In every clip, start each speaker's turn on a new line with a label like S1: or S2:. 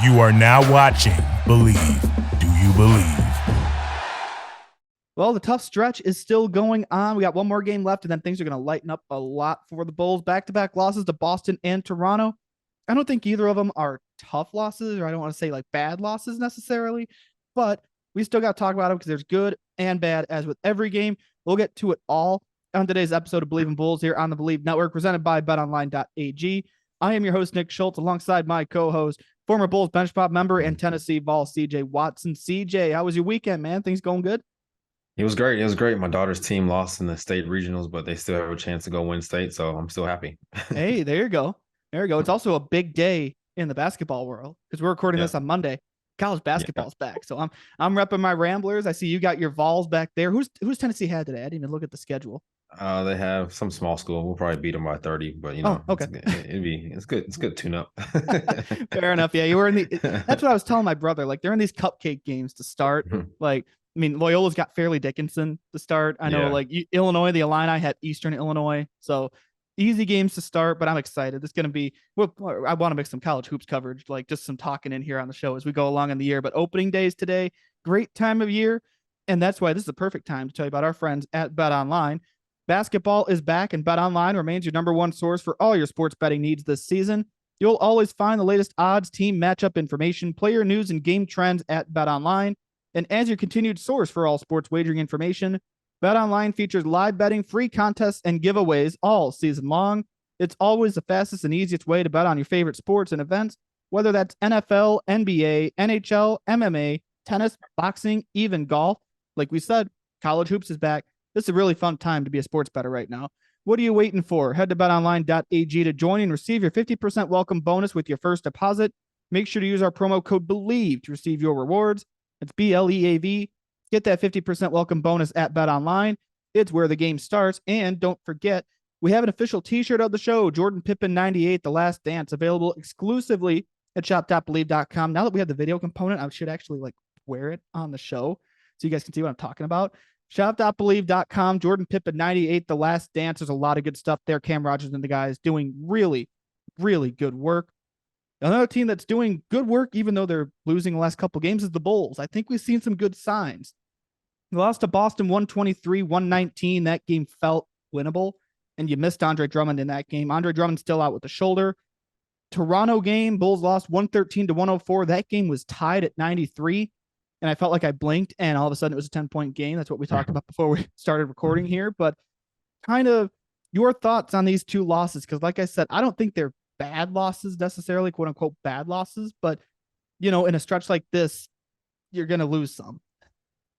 S1: You are now watching Believe. Do you believe?
S2: Well, the tough stretch is still going on. We got one more game left, and then things are going to lighten up a lot for the Bulls. Back-to-back losses to Boston and Toronto. I don't think either of them are tough losses, or I don't want to say like bad losses necessarily, but we still got to talk about them because there's good and bad, as with every game. We'll get to it all on today's episode of Believe in Bulls here on the Believe Network, presented by betonline.ag. I am your host, Nick Schultz, alongside my co-host, former Bulls Bench Pop member and Tennessee Vol CJ Watson. CJ, how was your weekend, man? Things going good?
S3: It was great. It was great. My daughter's team lost in the state regionals, but they still have a chance to go win state, so I'm still happy.
S2: Hey, there you go. There you go. It's also a big day in the basketball world because we're recording this on Monday. College basketball's back. So I'm repping my Ramblers. I see you got your Vols back there. Who's Tennessee had today? I didn't even look at the schedule.
S3: They have some small school. We'll probably beat them by 30, but you know,
S2: okay.
S3: It's good. It's good tune up.
S2: Fair enough. Yeah, you were in that's what I was telling my brother. Like they're in these cupcake games to start. Like, I mean, Loyola's got Fairleigh Dickinson to start. I know, like Illinois, the Illini had Eastern Illinois, so easy games to start. But I'm excited. It's going to be. Well, I want to make some college hoops coverage, like just some talking in here on the show as we go along in the year. But opening days today, great time of year, and that's why this is the perfect time to tell you about our friends at Bet Online. Basketball is back, and Bet Online remains your number one source for all your sports betting needs this season. You'll always find the latest odds, team matchup information, player news, and game trends at Bet Online. And as your continued source for all sports wagering information, BetOnline features live betting, free contests, and giveaways all season long. It's always the fastest and easiest way to bet on your favorite sports and events, whether that's NFL, NBA, NHL, MMA, tennis, boxing, even golf. Like we said, college hoops is back. This is a really fun time to be a sports bettor right now. What are you waiting for? Head to betonline.ag to join and receive your 50% welcome bonus with your first deposit. Make sure to use our promo code BELIEVE to receive your rewards. It's BLEAV. Get that 50% welcome bonus at BetOnline. It's where the game starts. And don't forget, we have an official t-shirt of the show, Jordan Pippen 98, The Last Dance, available exclusively at shop.believe.com. Now that we have the video component, I should actually like wear it on the show so you guys can see what I'm talking about. Shop.believe.com, Jordan Pippen 98, The Last Dance. There's a lot of good stuff there. Cam Rogers and the guys doing really, really good work. Another team that's doing good work, even though they're losing the last couple games, is the Bulls. I think we've seen some good signs. We lost to Boston 123-119. That game felt winnable, and you missed Andre Drummond in that game. Andre Drummond's still out with the shoulder. Toronto game, Bulls lost 113-104. That game was tied at 93, and I felt like I blinked, and all of a sudden it was a 10-point game. That's what we talked about before we started recording here. But kind of your thoughts on these two losses, because like I said, I don't think they're bad losses necessarily, quote unquote bad losses, but you know, in a stretch like this, you're gonna lose some.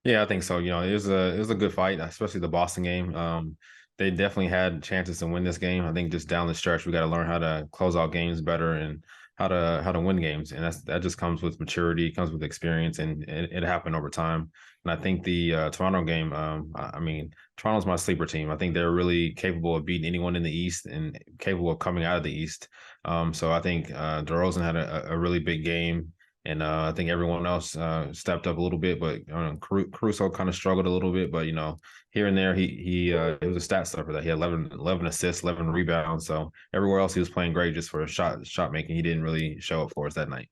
S3: Yeah, I think so. You know, it was a good fight, especially the Boston game. They definitely had chances to win this game. I think just down the stretch, we got to learn how to close out games better and how to win games, and that just comes with maturity, comes with experience, and it happened over time. And I think the Toronto game, I mean, Toronto's my sleeper team. I think they're really capable of beating anyone in the East and capable of coming out of the East. So I think DeRozan had a really big game. And I think everyone else stepped up a little bit, but Caruso kind of struggled a little bit. But, you know, here and there, he was a stat stuffer that he had 11 assists, 11 rebounds. So everywhere else he was playing great just for shot making. He didn't really show up for us that night.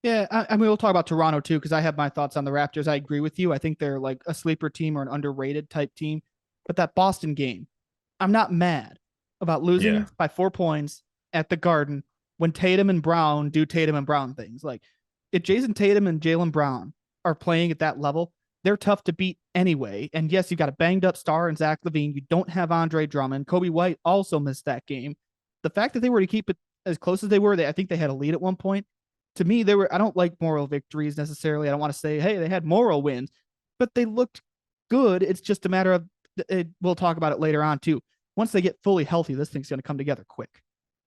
S2: Yeah, I mean, we'll talk about Toronto too, because I have my thoughts on the Raptors. I agree with you. I think they're like a sleeper team or an underrated type team. But that Boston game, I'm not mad about losing by 4 points at the Garden when Tatum and Brown do Tatum and Brown things. Like, if Jason Tatum and Jaylen Brown are playing at that level, they're tough to beat anyway. And yes, you got a banged up star in Zach LaVine. You don't have Andre Drummond. Kobe White also missed that game. The fact that they were to keep it as close as they were, I think they had a lead at one point. To me, I don't like moral victories necessarily. I don't want to say, hey, they had moral wins, but they looked good. It's just a matter of, we'll talk about it later on too. Once they get fully healthy, this thing's going to come together quick.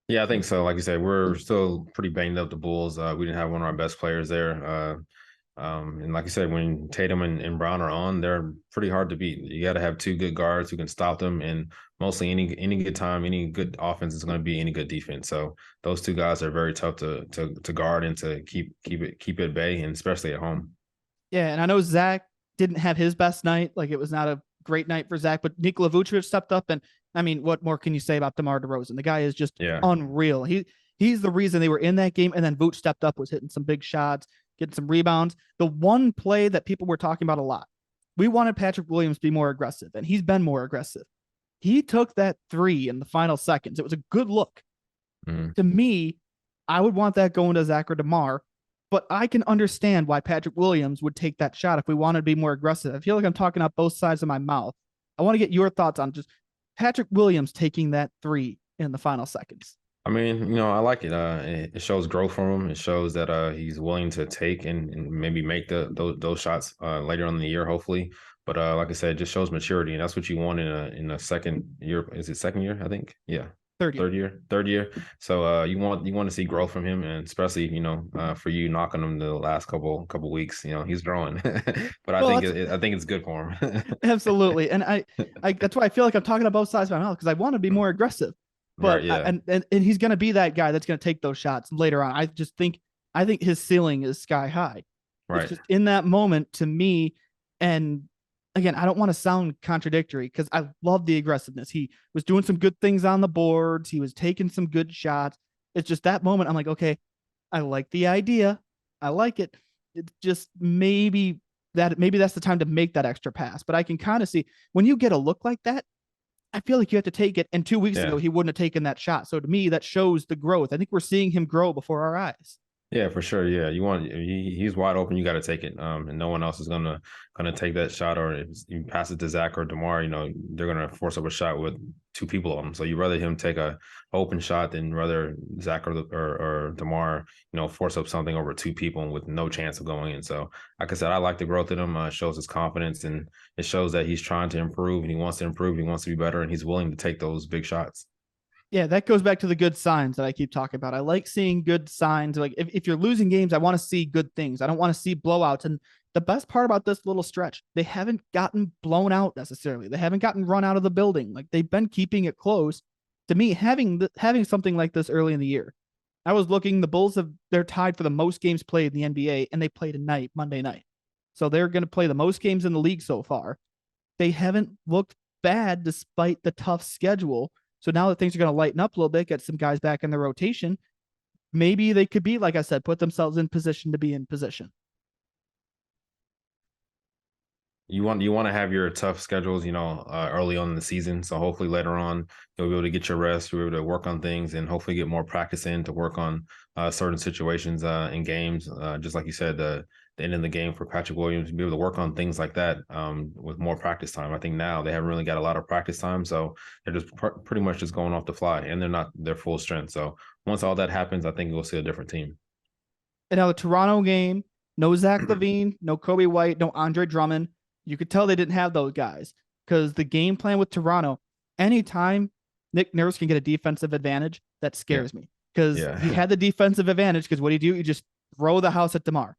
S3: Yeah, I think so. Like you said, we're still pretty banged up, the Bulls. We didn't have one of our best players there. And like I said, when Tatum and Brown are on, they're pretty hard to beat. You got to have two good guards who can stop them. And mostly any good time, any good offense is going to be any good defense. So those two guys are very tough to guard and to keep it at bay, and especially at home.
S2: Yeah, and I know Zach didn't have his best night. Like, it was not a great night for Zach, but Nikola Vucevic stepped up. And I mean, what more can you say about DeMar DeRozan? The guy is just unreal. He's the reason they were in that game. And then Vooch stepped up, was hitting some big shots, getting some rebounds. The one play that people were talking about a lot, we wanted Patrick Williams to be more aggressive, and he's been more aggressive. He took that 3 in the final seconds. It was a good look. To me, I would want that going to Zach or DeMar, but I can understand why Patrick Williams would take that shot if we wanted to be more aggressive. I feel like I'm talking out both sides of my mouth. I want to get your thoughts on just Patrick Williams taking that 3 in the final seconds.
S3: I mean, I like it. It shows growth from him. It shows that he's willing to take and maybe make those shots later on in the year, hopefully. But like I said, it just shows maturity, and that's what you want in a second year. Is it second year? I think, yeah. Third year. So you want to see growth from him, and especially for you knocking him the last couple weeks, he's growing. But I think it's good for him.
S2: Absolutely, and I that's why I feel like I'm talking on both sides of my mouth, because I want to be more aggressive, but right, yeah. and he's going to be that guy that's going to take those shots later on. I think his ceiling is sky high. Right. It's just in that moment to me, and again, I don't want to sound contradictory because I love the aggressiveness. He was doing some good things on the boards. He was taking some good shots. It's just that moment. I'm like, okay, I like the idea. I like it. It's just maybe that's the time to make that extra pass. But I can kind of see when you get a look like that, I feel like you have to take it. And 2 weeks ago, he wouldn't have taken that shot. So to me, that shows the growth. I think we're seeing him grow before our eyes.
S3: Yeah, for sure. Yeah, he's wide open. You got to take it, and no one else is gonna take that shot. Or if you pass it to Zach or DeMar, they're gonna force up a shot with 2 people on them. So you rather him take a open shot than rather Zach or DeMar, force up something over 2 people with no chance of going in. So like I said, I like the growth in him. It shows his confidence, and it shows that he's trying to improve, and he wants to improve. He wants to be better, and he's willing to take those big shots.
S2: Yeah, that goes back to the good signs that I keep talking about. I like seeing good signs. Like if you're losing games, I want to see good things. I don't want to see blowouts. And the best part about this little stretch, they haven't gotten blown out necessarily. They haven't gotten run out of the building. Like they've been keeping it close. To me, having something like this early in the year, I was looking, the Bulls they're tied for the most games played in the NBA, and they played tonight, Monday night. So they're going to play the most games in the league so far. They haven't looked bad despite the tough schedule. So now that things are going to lighten up a little bit, get some guys back in the rotation, maybe they could be, like I said, put themselves in position to be in position.
S3: You want to have your tough schedules, early on in the season. So hopefully later on, you'll be able to get your rest, you'll be able to work on things, and hopefully get more practice in to work on certain situations in games. Just like you said, the end of the game for Patrick Williams, to be able to work on things like that with more practice time. I think now they haven't really got a lot of practice time, so they're just pretty much just going off the fly, and they're not their full strength. So once all that happens, I think we'll see a different team.
S2: And now the Toronto game, no Zach LaVine, no Kobe White, no Andre Drummond. You could tell they didn't have those guys because the game plan with Toronto, anytime Nick Nurse can get a defensive advantage, that scares me because he had the defensive advantage because what do? You just throw the house at DeMar.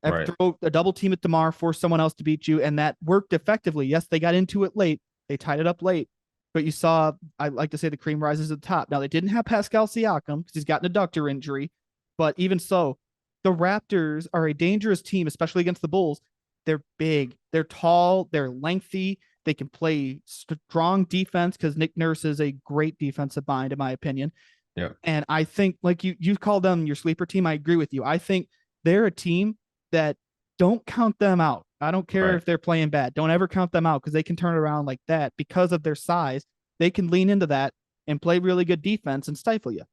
S2: Right. Throw a double team at DeMar, force someone else to beat you, and that worked effectively. Yes, they got into it late. They tied it up late. But you saw, I like to say the cream rises to the top. Now, they didn't have Pascal Siakam because he's got an adductor injury. But even so, the Raptors are a dangerous team, especially against the Bulls. They're big, they're tall, they're lengthy. They can play strong defense because Nick Nurse is a great defensive mind, in my opinion.
S3: Yeah.
S2: And I think, like you called them your sleeper team. I agree with you. I think they're a team that don't count them out. I don't care if they're playing bad. Don't ever count them out because they can turn it around like that because of their size. They can lean into that and play really good defense and stifle you.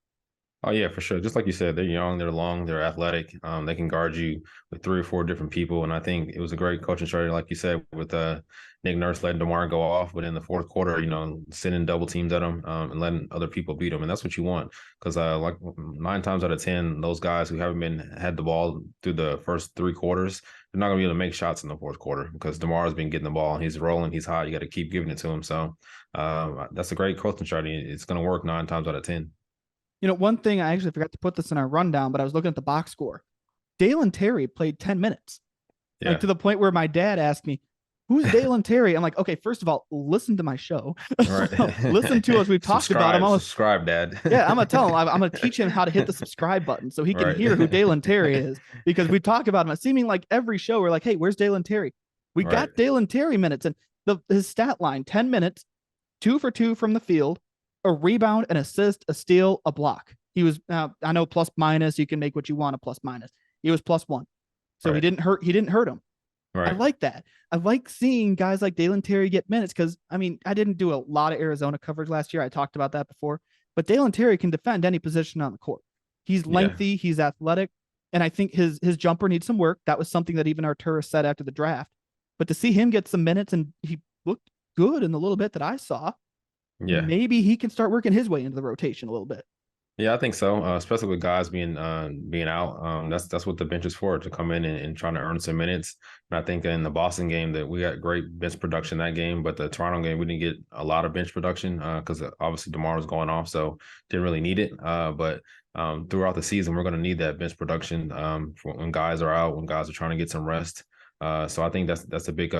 S3: Oh, yeah, for sure. Just like you said, they're young, they're long, they're athletic. They can guard you with 3 or 4 different people. And I think it was a great coaching strategy, like you said, with Nick Nurse letting DeMar go off. But in the fourth quarter, sending double teams at him and letting other people beat him. And that's what you want because like 9 times out of 10, those guys who haven't had the ball through the first 3 quarters, they're not going to be able to make shots in the fourth quarter because DeMar has been getting the ball and he's rolling, he's hot. You got to keep giving it to him. So that's a great coaching strategy. It's going to work 9 times out of 10.
S2: One thing, I actually forgot to put this in our rundown, but I was looking at the box score. Dalen Terry played 10 minutes. Yeah. Like to the point where my dad asked me, who's Dalen Terry? I'm like, okay, first of all, listen to my show. Right. Listen to us. We've talked about him.
S3: Subscribe, Dad.
S2: Yeah, I'm going to tell him. I'm going to teach him how to hit the subscribe button so he can hear who Dalen Terry is because we talk about him. It's seeming like every show we're like, hey, where's Dalen Terry? We got Dalen Terry minutes. And his stat line, 10 minutes, 2 for 2 from the field, a rebound, an assist, a steal, a block. He was, I know plus minus, you can make what you want a plus minus. He was +1. So he didn't hurt him. I
S3: Right.
S2: like that. I like seeing guys like Dalen Terry get minutes because, I mean, I didn't do a lot of Arizona coverage last year. I talked about that before. But Dalen Terry can defend any position on the court. He's
S3: Yeah.
S2: lengthy, he's athletic, and I think his jumper needs some work. That was something that even Arturas said after the draft. But to see him get some minutes, and he looked good in the little bit that I saw,
S3: Yeah.
S2: maybe he can start working his way into the rotation a little bit.
S3: Yeah, I think so. Especially with guys being out. That's what the bench is for, to come in and trying to earn some minutes. And I think in the Boston game that we got great bench production that game, but the Toronto game we didn't get a lot of bench production because obviously DeMar was going off, so didn't really need it. But throughout the season, we're going to need that bench production for when guys are out, when guys are trying to get some rest. So I think that's a big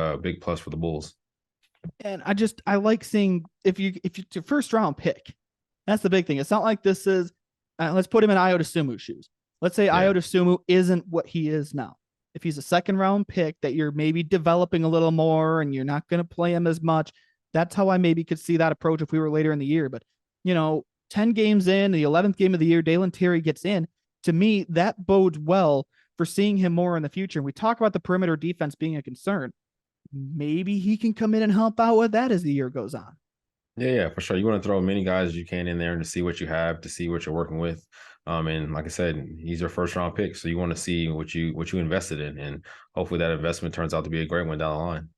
S3: plus for the Bulls.
S2: And I like seeing if you it's your first round pick. That's the big thing. It's not like this is let's put him in Ayo Dosunmu's shoes. Let's say Ayo Dosunmu isn't what he is now. If he's a second round pick that you're maybe developing a little more and you're not going to play him as much, that's how I maybe could see that approach if we were later in the year. But 10 games in, the 11th game of the year, Dalen Terry gets in. To me, that bodes well for seeing him more in the future. And we talk about the perimeter defense being a concern. Maybe he can come in and help out with that as the year goes on.
S3: Yeah, for sure. You want to throw as many guys as you can in there and to see what you have, to see what you're working with. And like I said, he's your first round pick, so you want to see what you invested in, and hopefully that investment turns out to be a great one down the line.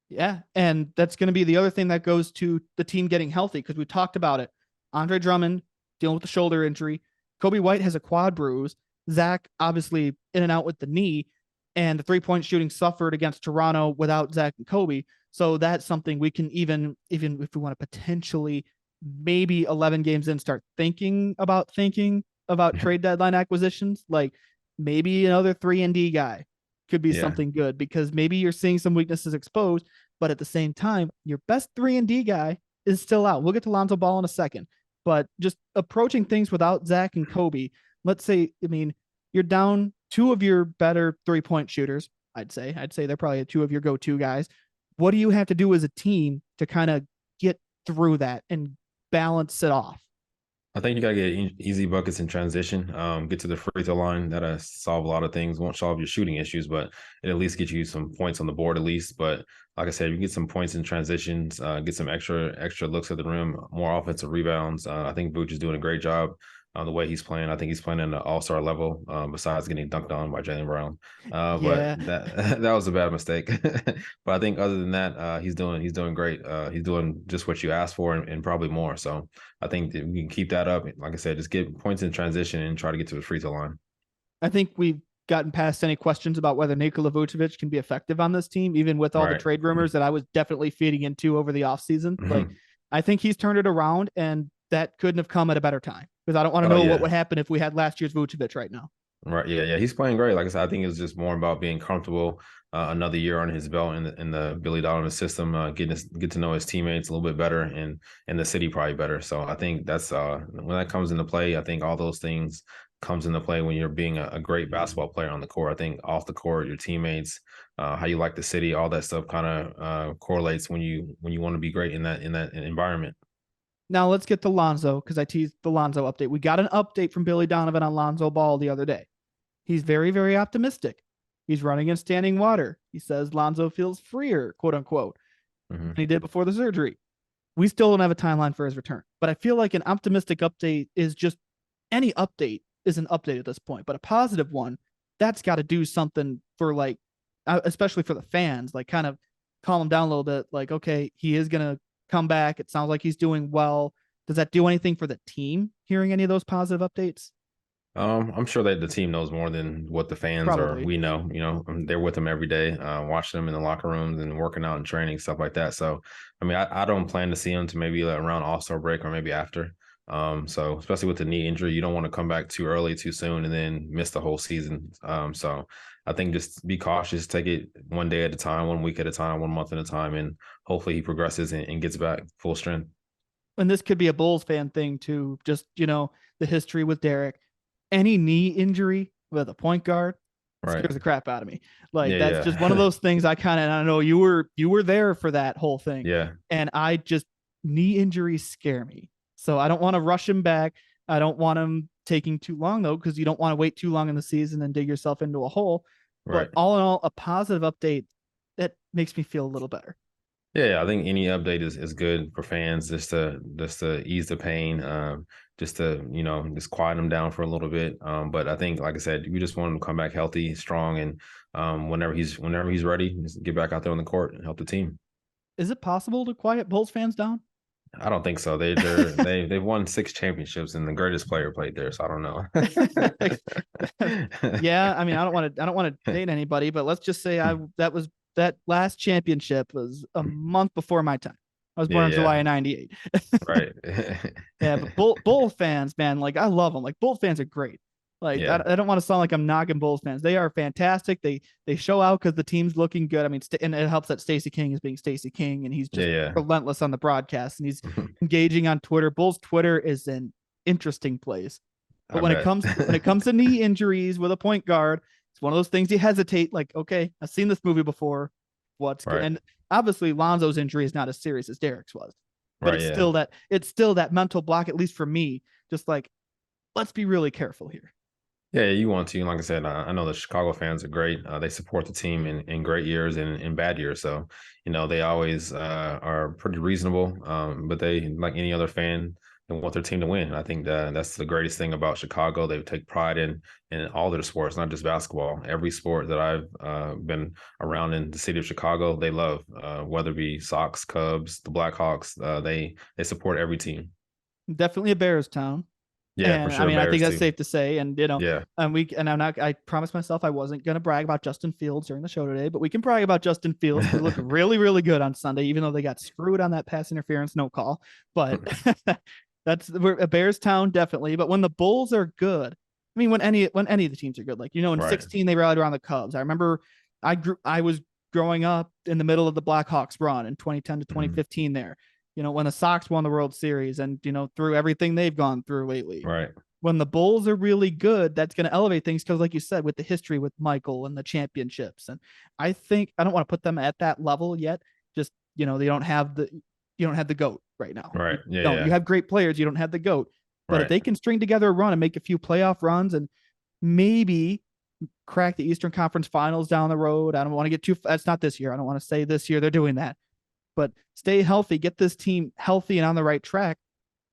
S2: Yeah, and that's going to be the other thing that goes to the team getting healthy because we talked about it. Andre Drummond dealing with the shoulder injury. Kobe White has a quad bruise. Zach obviously in and out with the knee, and the 3-point shooting suffered against Toronto without Zach and Kobe. So that's something we can even if we want to potentially maybe 11 games in start thinking about trade deadline acquisitions. Like maybe another 3-and-D guy could be something good because maybe you're seeing some weaknesses exposed, but at the same time, your best 3-and-D guy is still out. We'll get to Lonzo Ball in a second, but just approaching things without Zach and Kobe. Let's say, I mean, you're down 2 of your better 3-point shooters. I'd say they're probably 2 of your go-to guys. What do you have to do as a team to kind of get through that and balance it off?
S3: I think you got to get easy buckets in transition, get to the free throw line. That'll solve a lot of things. Won't solve your shooting issues, but it at least get you some points on the board at least. But like I said, you get some points in transitions, get some extra looks at the rim, more offensive rebounds. I think Vooch is doing a great job. The way he's playing, I think he's playing in the all-star level. Besides getting dunked on by Jaylen Brown, but that was a bad mistake. But I think other than that, he's doing great. He's doing just what you asked for and probably more. So I think that we can keep that up. Like I said, just get points in transition and try to get to the free throw line.
S2: I think we've gotten past any questions about whether Nikola Vucevic can be effective on this team, even with all the trade rumors that I was definitely feeding into over the offseason. Like, I think he's turned it around, and that couldn't have come at a better time because I don't want to know what would happen if we had last year's Vucevic right now.
S3: Right. Yeah. He's playing great. Like I said, I think it's just more about being comfortable. Another year on his belt in the Billy Donovan system, get to know his teammates a little bit better and the city probably better. So I think that's when that comes into play. I think all those things comes into play when you're being a great basketball player on the court. I think off the court, your teammates, how you like the city, all that stuff kind of correlates when you want to be great in that environment.
S2: Now let's get to Lonzo because I teased the Lonzo update. We got an update from Billy Donovan on Lonzo Ball the other day. He's very, very optimistic. He's running in standing water. He says Lonzo feels freer, quote unquote, than he did before the surgery. We still don't have a timeline for his return, but I feel like an optimistic update is just any update is an update at this point, but a positive one, that's got to do something for like, especially for the fans, like kind of calm him down a little bit. Like, okay, he is going to come back. It sounds like he's doing well. Does that do anything for the team hearing any of those positive updates?
S3: I'm sure that the team knows more than what the fans or we know. They're with them every day, watching them in the locker rooms and working out and training, stuff like that. So, I mean, I don't plan to see him to maybe around All-Star break or maybe after. So especially with the knee injury, you don't want to come back too early, too soon, and then miss the whole season. So I think just be cautious, take it one day at a time, 1 week at a time, 1 month at a time, and hopefully he progresses and gets back full strength.
S2: And this could be a Bulls fan thing too. Just, the history with Derek. Any knee injury with a point guard scares the crap out of me. Like that's just one of those things I know you were there for that whole thing.
S3: Yeah.
S2: And knee injuries scare me. So I don't want to rush him back. I don't want him taking too long though, because you don't want to wait too long in the season and dig yourself into a hole.
S3: Right.
S2: But all in all, a positive update that makes me feel a little better.
S3: Yeah, I think any update is good for fans just to ease the pain, just to just quiet them down for a little bit. But I think, like I said, we just want him to come back healthy, strong, and whenever he's ready, just get back out there on the court and help the team.
S2: Is it possible to quiet Bulls fans down?
S3: I don't think so. They've won 6 championships, and the greatest player played there, so I don't know.
S2: Yeah, I mean, I don't want to date anybody, but let's just say that last championship was a month before my time. I was born in July of '98.
S3: Right.
S2: Yeah, but Bull fans, man, like I love them. Like Bull fans are great. Like
S3: Yeah.
S2: I don't want to sound like I'm knocking Bulls fans. They are fantastic. They show out because the team's looking good. I mean, and it helps that Stacey King is being Stacey King, and he's just
S3: Yeah.
S2: relentless on the broadcast, and he's engaging on Twitter. Bulls Twitter is an interesting place. But when it comes to knee injuries with a point guard, it's one of those things you hesitate. Like, okay, I've seen this movie before. What's good?
S3: Right.
S2: And obviously, Lonzo's injury is not as serious as Derek's was, but
S3: Right,
S2: it's still that mental block, at least for me. Just like, let's be really careful here.
S3: Yeah, you want to. Like I said, I know the Chicago fans are great. They support the team in great years and in bad years. So, they always are pretty reasonable. But they, like any other fan, they want their team to win. I think that's the greatest thing about Chicago. They take pride in all their sports, not just basketball. Every sport that I've been around in the city of Chicago, they love. Whether it be Sox, Cubs, the Blackhawks, they support every team.
S2: Definitely a Bears town.
S3: Yeah,
S2: And
S3: for sure.
S2: I mean, I think
S3: Bears
S2: that's
S3: too.
S2: safe to say. And
S3: Yeah.
S2: I promised myself I wasn't going to brag about Justin Fields during the show today, but we can brag about Justin Fields. He looked really, really good on Sunday, even though they got screwed on that pass interference no call. But we're a Bears town, definitely. But when the Bulls are good, I mean, when any of the teams are good, like in
S3: Right.
S2: 16 they rallied around the Cubs. I remember I was growing up in the middle of the Blackhawks run in 2010 to 2015 there. When the Sox won the World Series and through everything they've gone through lately.
S3: Right.
S2: When the Bulls are really good, that's going to elevate things because, like you said, with the history with Michael and the championships, and I think I don't want to put them at that level yet. Just they don't have the GOAT right now.
S3: Right. Yeah.
S2: No,
S3: Yeah.
S2: you have great players. You don't have the GOAT. But if
S3: Right.
S2: they can string together a run and make a few playoff runs and maybe crack the Eastern Conference Finals down the road, I don't want to get too. That's not this year. I don't want to say this year they're doing that. But stay healthy, get this team healthy and on the right track.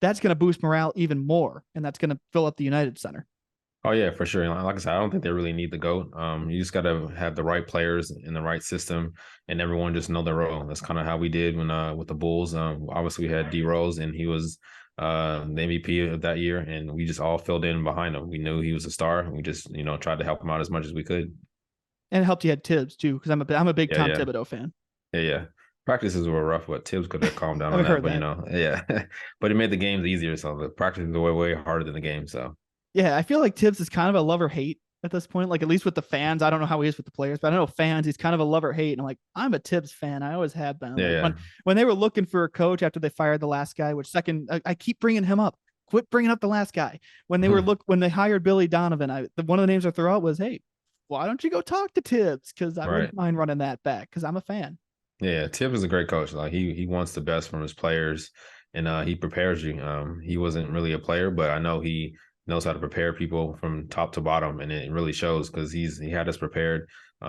S2: That's going to boost morale even more, and that's going to fill up the United Center.
S3: Oh yeah, for sure. Like I said, I don't think they really need the GOAT. You just got to have the right players in the right system, and everyone just know their role. That's kind of how we did when with the Bulls. Obviously we had D Rose, and he was the MVP of that year, and we just all filled in behind him. We knew he was a star, and we just tried to help him out as much as we could.
S2: And it helped you had Tibbs too, because I'm a big Tom
S3: Yeah.
S2: Thibodeau fan.
S3: Yeah. Practices were rough, but Tibbs could have calmed down
S2: I've
S3: on that.
S2: heard
S3: But yeah, but it made the games easier. So the practices were way harder than the game. So
S2: Yeah, I feel like Tibbs is kind of a love-or-hate at this point. Like, at least with the fans. I don't know how he is with the players, but I know fans, he's kind of a love-or-hate. And I'm a Tibbs fan. I always have been.
S3: Yeah.
S2: Like, when they were looking for a coach after they fired the last guy, I keep bringing him up. Quit bringing up the last guy. When they hired Billy Donovan, one of the names I threw out was, hey, why don't you go talk to Tibbs? Because I wouldn't mind running that back because I'm a fan.
S3: Yeah, Tibbs is a great coach. Like he wants the best from his players, and he prepares you. He wasn't really a player, but I know he knows how to prepare people from top to bottom, and it really shows because he had us prepared.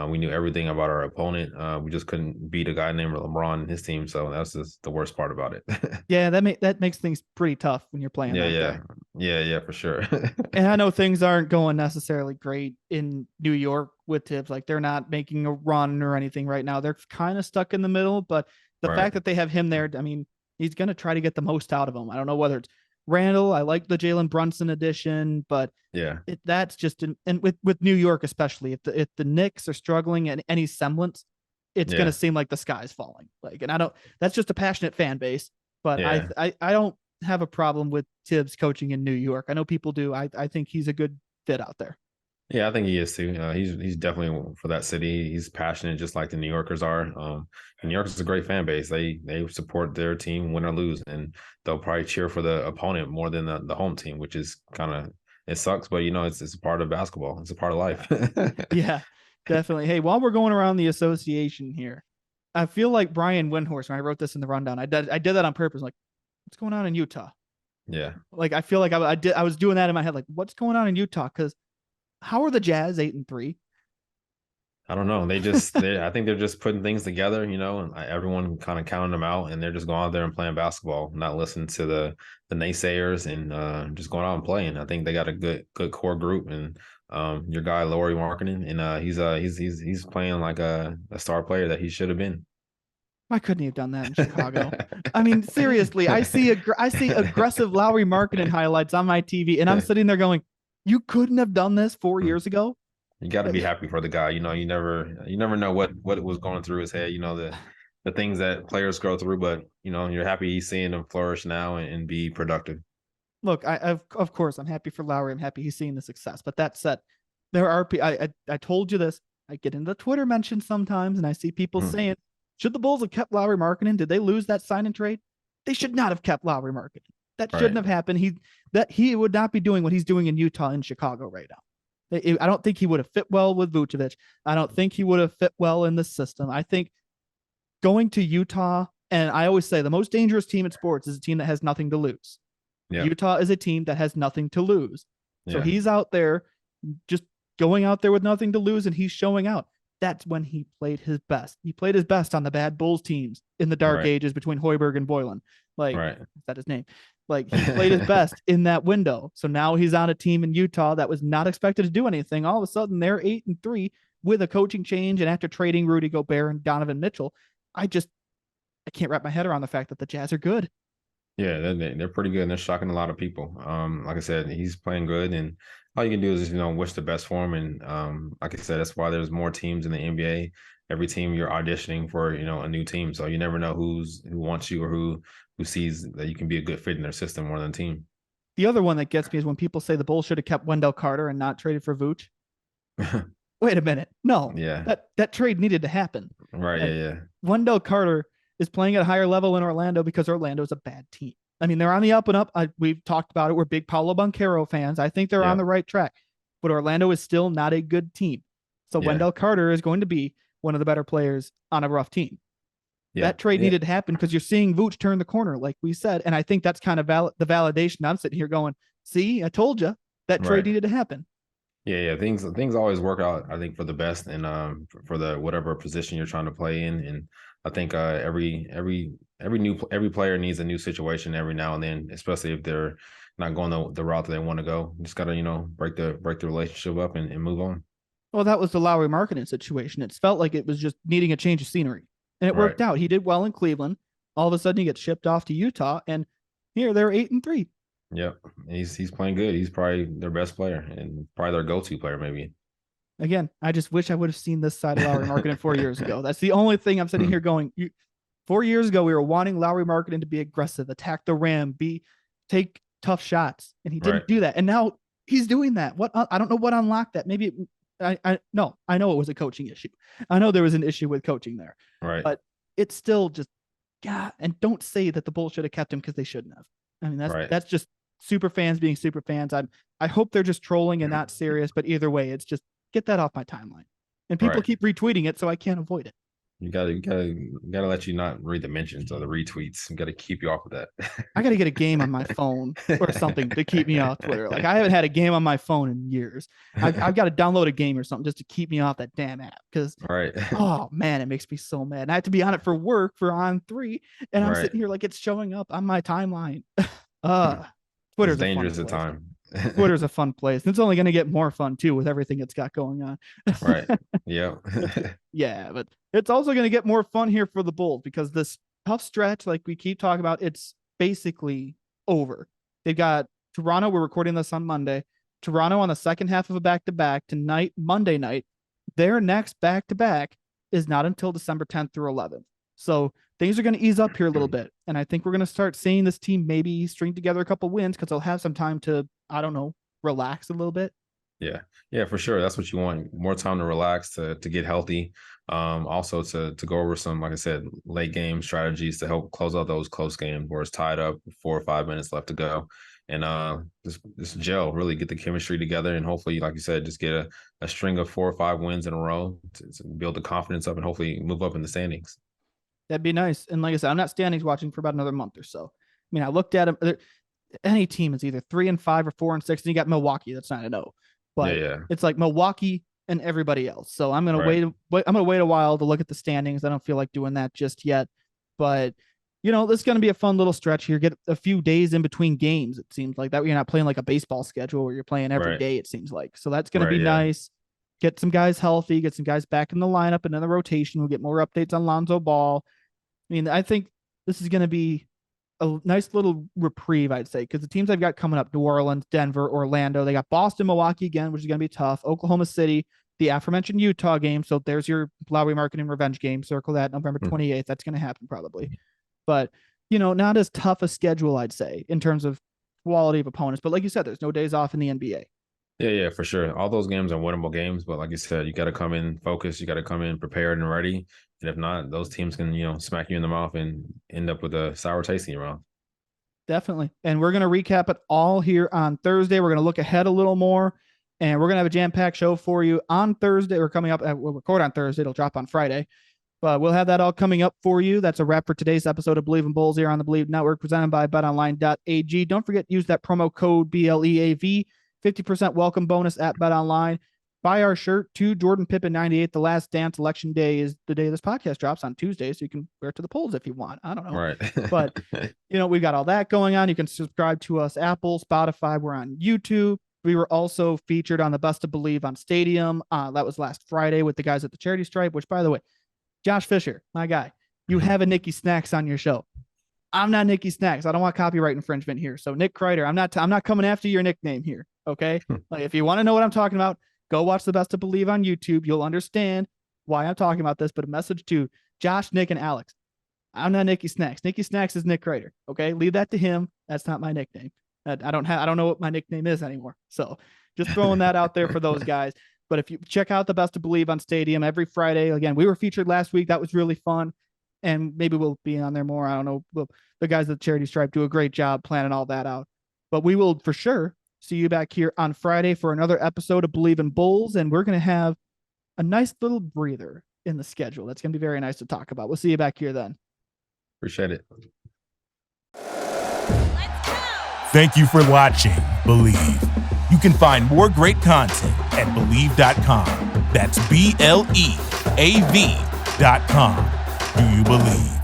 S3: We knew everything about our opponent. We just couldn't beat a guy named LeBron and his team, so that's just the worst part about it.
S2: Yeah, that makes things pretty tough when you're playing.
S3: Yeah, for sure.
S2: And I know things aren't going necessarily great in New York with Tibbs. Like, they're not making a run or anything right now. They're kind of stuck in the middle, but the fact that they have him there, I mean, he's going to try to get the most out of him. I don't know whether it's Randall. I like the Jalen Brunson addition, but
S3: yeah,
S2: that's just and with New York, especially if the Knicks are struggling in any semblance, it's going to seem like the sky's falling. Like, and that's just a passionate fan base, but I don't have a problem with Tibbs coaching in New York. I know people do. I think he's a good fit out there.
S3: Yeah, I think he is too. He's definitely for that city. He's passionate, just like the New Yorkers are. New York is a great fan base. They support their team, win or lose, and they'll probably cheer for the opponent more than the home team, which is kind of, it sucks, but it's a part of basketball. It's a part of life.
S2: Yeah, definitely. Hey, while we're going around the association here, I feel like Brian Windhorst, when I wrote this in the rundown, I did that on purpose. Like, what's going on in Utah?
S3: Yeah.
S2: Like I feel like I was doing that in my head. Like what's going on in Utah? Because how are the Jazz 8-3?
S3: I don't know. I think they're just putting things together, and everyone kind of counting them out, and they're just going out there and playing basketball, not listening to the naysayers, and just going out and playing. I think they got a good core group, and your guy Laurie Marketing, and he's playing like a star player that he should have been.
S2: Why couldn't he have done that in Chicago? I mean, seriously, I see aggressive Lowry Marketing highlights on my TV, and I'm sitting there going, "You couldn't have done this 4 years ago."
S3: You got to be happy for the guy. You never know what was going through his head. The things that players go through, but you're happy he's seeing them flourish now and be productive.
S2: Look, of course I'm happy for Lowry. I'm happy he's seeing the success. But that said, there are I told you this. I get into the Twitter mentions sometimes, and I see people saying, "Should the Bulls have kept Lowry Marketing? Did they lose that sign and trade? They should not have kept Lowry Marketing. That shouldn't have happened. He would not be doing what he's doing in Utah and Chicago right now." I don't think he would have fit well with Vucevic. I don't think he would have fit well in the system. I think going to Utah, and I always say the most dangerous team in sports is a team that has nothing to lose. Yeah. Utah is a team that has nothing to lose. So he's out there just going out there with nothing to lose, and he's showing out. That's when he played his best. He played his best on the bad Bulls teams in the dark ages between Hoiberg and Boylan. Is that his name? Like he played his best in that window. So now he's on a team in Utah that was not expected to do anything. All of a sudden they're 8-3 with a coaching change. And after trading Rudy Gobert and Donovan Mitchell, I can't wrap my head around the fact that the Jazz are good.
S3: Yeah, they're pretty good, and they're shocking a lot of people. Like I said, he's playing good, and all you can do is wish the best for him. And like I said, that's why there's more teams in the NBA. Every team you're auditioning for, a new team, so you never know who wants you or who sees that you can be a good fit in their system more than a team.
S2: The other one that gets me is when people say the Bulls should have kept Wendell Carter and not traded for Vooch. Wait a minute, no, that trade needed to happen.
S3: Right? And yeah.
S2: Wendell Carter is playing at a higher level in Orlando because Orlando is a bad team. I mean, they're on the up and up. We've talked about it. We're big Paolo Banchero fans. I think they're on the right track, but Orlando is still not a good team. So Wendell Carter is going to be one of the better players on a rough team. That trade needed to happen because you're seeing Vooch turn the corner, like we said. And I think that's kind of the validation. I'm sitting here going, see, I told you that trade needed to happen.
S3: Yeah. Things always work out, I think, for the best and for the whatever position you're trying to play in. And I think every player needs a new situation every now and then, especially if they're not going the route that they want to go. You just gotta, break the relationship up and move on.
S2: Well, that was the Lowry Marketing situation. It felt like it was just needing a change of scenery. And it worked out. He did well in Cleveland. All of a sudden he gets shipped off to Utah, and here they're 8-3.
S3: Yep. He's playing good. He's probably their best player and probably their go-to player, maybe.
S2: Again, I just wish I would have seen this side of Lowry Marketing 4 years ago. That's the only thing I'm sitting here going. 4 years ago, we were wanting Lowry Marketing to be aggressive, attack the rim, take tough shots, and he didn't do that. And now he's doing that. I don't know what unlocked that. Maybe I know it was a coaching issue. I know there was an issue with coaching there.
S3: Right.
S2: But it's still just, and don't say that the Bulls should have kept him because they shouldn't have. I mean, that's just super fans being super fans. I hope they're just trolling and not serious, but either way, it's just get that off my timeline. And people keep retweeting it, so I can't avoid it.
S3: You gotta let you not read the mentions or the retweets. You gotta keep you off of that.
S2: I gotta get a game on my phone or something to keep me off Twitter. Like I haven't had a game on my phone in years. I've got to download a game or something just to keep me off that damn app. Because oh man, it makes me so mad. And I have to be on it for work for On3, and I'm sitting here like it's showing up on my timeline. Twitter's
S3: dangerous at times.
S2: Twitter's a fun place. It's only going to get more fun too with everything it's got going on.
S3: Yeah.
S2: Yeah, but it's also going to get more fun here for the Bulls because this tough stretch, like we keep talking about, it's basically over. They've got Toronto. We're recording this on Monday. Toronto on the second half of a back-to-back tonight, Monday night. Their next back-to-back is not until December 10th through 11th. So things are going to ease up here a little bit. And I think we're going to start seeing this team maybe string together a couple wins because they'll have some time to, I don't know, relax a little bit.
S3: Yeah, for sure. That's what you want. More time to relax, to get healthy. Also to go over some, like I said, late game strategies to help close out those close games where it's tied up, 4 or 5 minutes left to go. And just gel, really get the chemistry together, and hopefully, like you said, just get a string of 4 or 5 wins in a row to build the confidence up and hopefully move up in the standings.
S2: That'd be nice. And like I said, I'm not standings watching for about another month or so. I mean, I looked at them. any team is either 3-5 or 4-6, and you got Milwaukee that's 9-0. But it's like Milwaukee and everybody else. So I'm gonna wait. I'm gonna wait a while to look at the standings. I don't feel like doing that just yet. But this is gonna be a fun little stretch here. Get a few days in between games. It seems like that you're not playing like a baseball schedule where you're playing every day. It seems like so that's gonna be nice. Get some guys healthy. Get some guys back in the lineup and in the rotation. We'll get more updates on Lonzo Ball. I mean, I think this is gonna be a nice little reprieve, I'd say, because the teams I've got coming up, New Orleans, Denver, Orlando, they got Boston, Milwaukee again, which is going to be tough. Oklahoma City, the aforementioned Utah game. So there's your Lowry Marketing revenge game. Circle that November 28th. That's going to happen probably. But, not as tough a schedule, I'd say, in terms of quality of opponents. But like you said, there's no days off in the NBA.
S3: Yeah, for sure. All those games are winnable games. But like you said, you got to come in focused. You got to come in prepared and ready. And if not, those teams can, smack you in the mouth and end up with a sour taste in your mouth.
S2: Definitely. And we're going to recap it all here on Thursday. We're going to look ahead a little more, and we're going to have a jam-packed show for you on Thursday. We're coming up. We'll record on Thursday. It'll drop on Friday, but we'll have that all coming up for you. That's a wrap for today's episode of Believe in Bulls here on the Believe Network, presented by betonline.ag. Don't forget, use that promo code BLEAV, 50% welcome bonus at BetOnline. Buy our shirt to Jordan Pippen 98. The Last Dance election day is the day this podcast drops on Tuesday, so you can wear it to the polls if you want. I don't know.
S3: Right.
S2: But, we've got all that going on. You can subscribe to us, Apple, Spotify. We're on YouTube. We were also featured on the Best of Believe on Stadium. That was last Friday with the guys at the Charity Stripe, which, by the way, Josh Fisher, my guy, you have a Nicky Snacks on your show. I'm not Nicky Snacks. I don't want copyright infringement here. So Nick Kreider, I'm not coming after your nickname here. Okay. Like, if you want to know what I'm talking about, go watch the Best of Believe on YouTube. You'll understand why I'm talking about this. But a message to Josh, Nick, and Alex. I'm not Nicky Snacks. Nicky Snacks is Nick Kreider. Okay, leave that to him. That's not my nickname. I don't know what my nickname is anymore. So just throwing that out there for those guys. But if you check out the Best of Believe on Stadium every Friday, again, we were featured last week. That was really fun, and maybe we'll be on there more. I don't know. The guys at the Charity Stripe do a great job planning all that out. But we will for sure see you back here on Friday for another episode of Believe in Bulls, and we're going to have a nice little breather in the schedule. That's going to be very nice to talk about. We'll see you back here then.
S3: Appreciate it.
S1: Thank you for watching Believe. You can find more great content at Believe.com. That's BLEAV.com. Do you believe?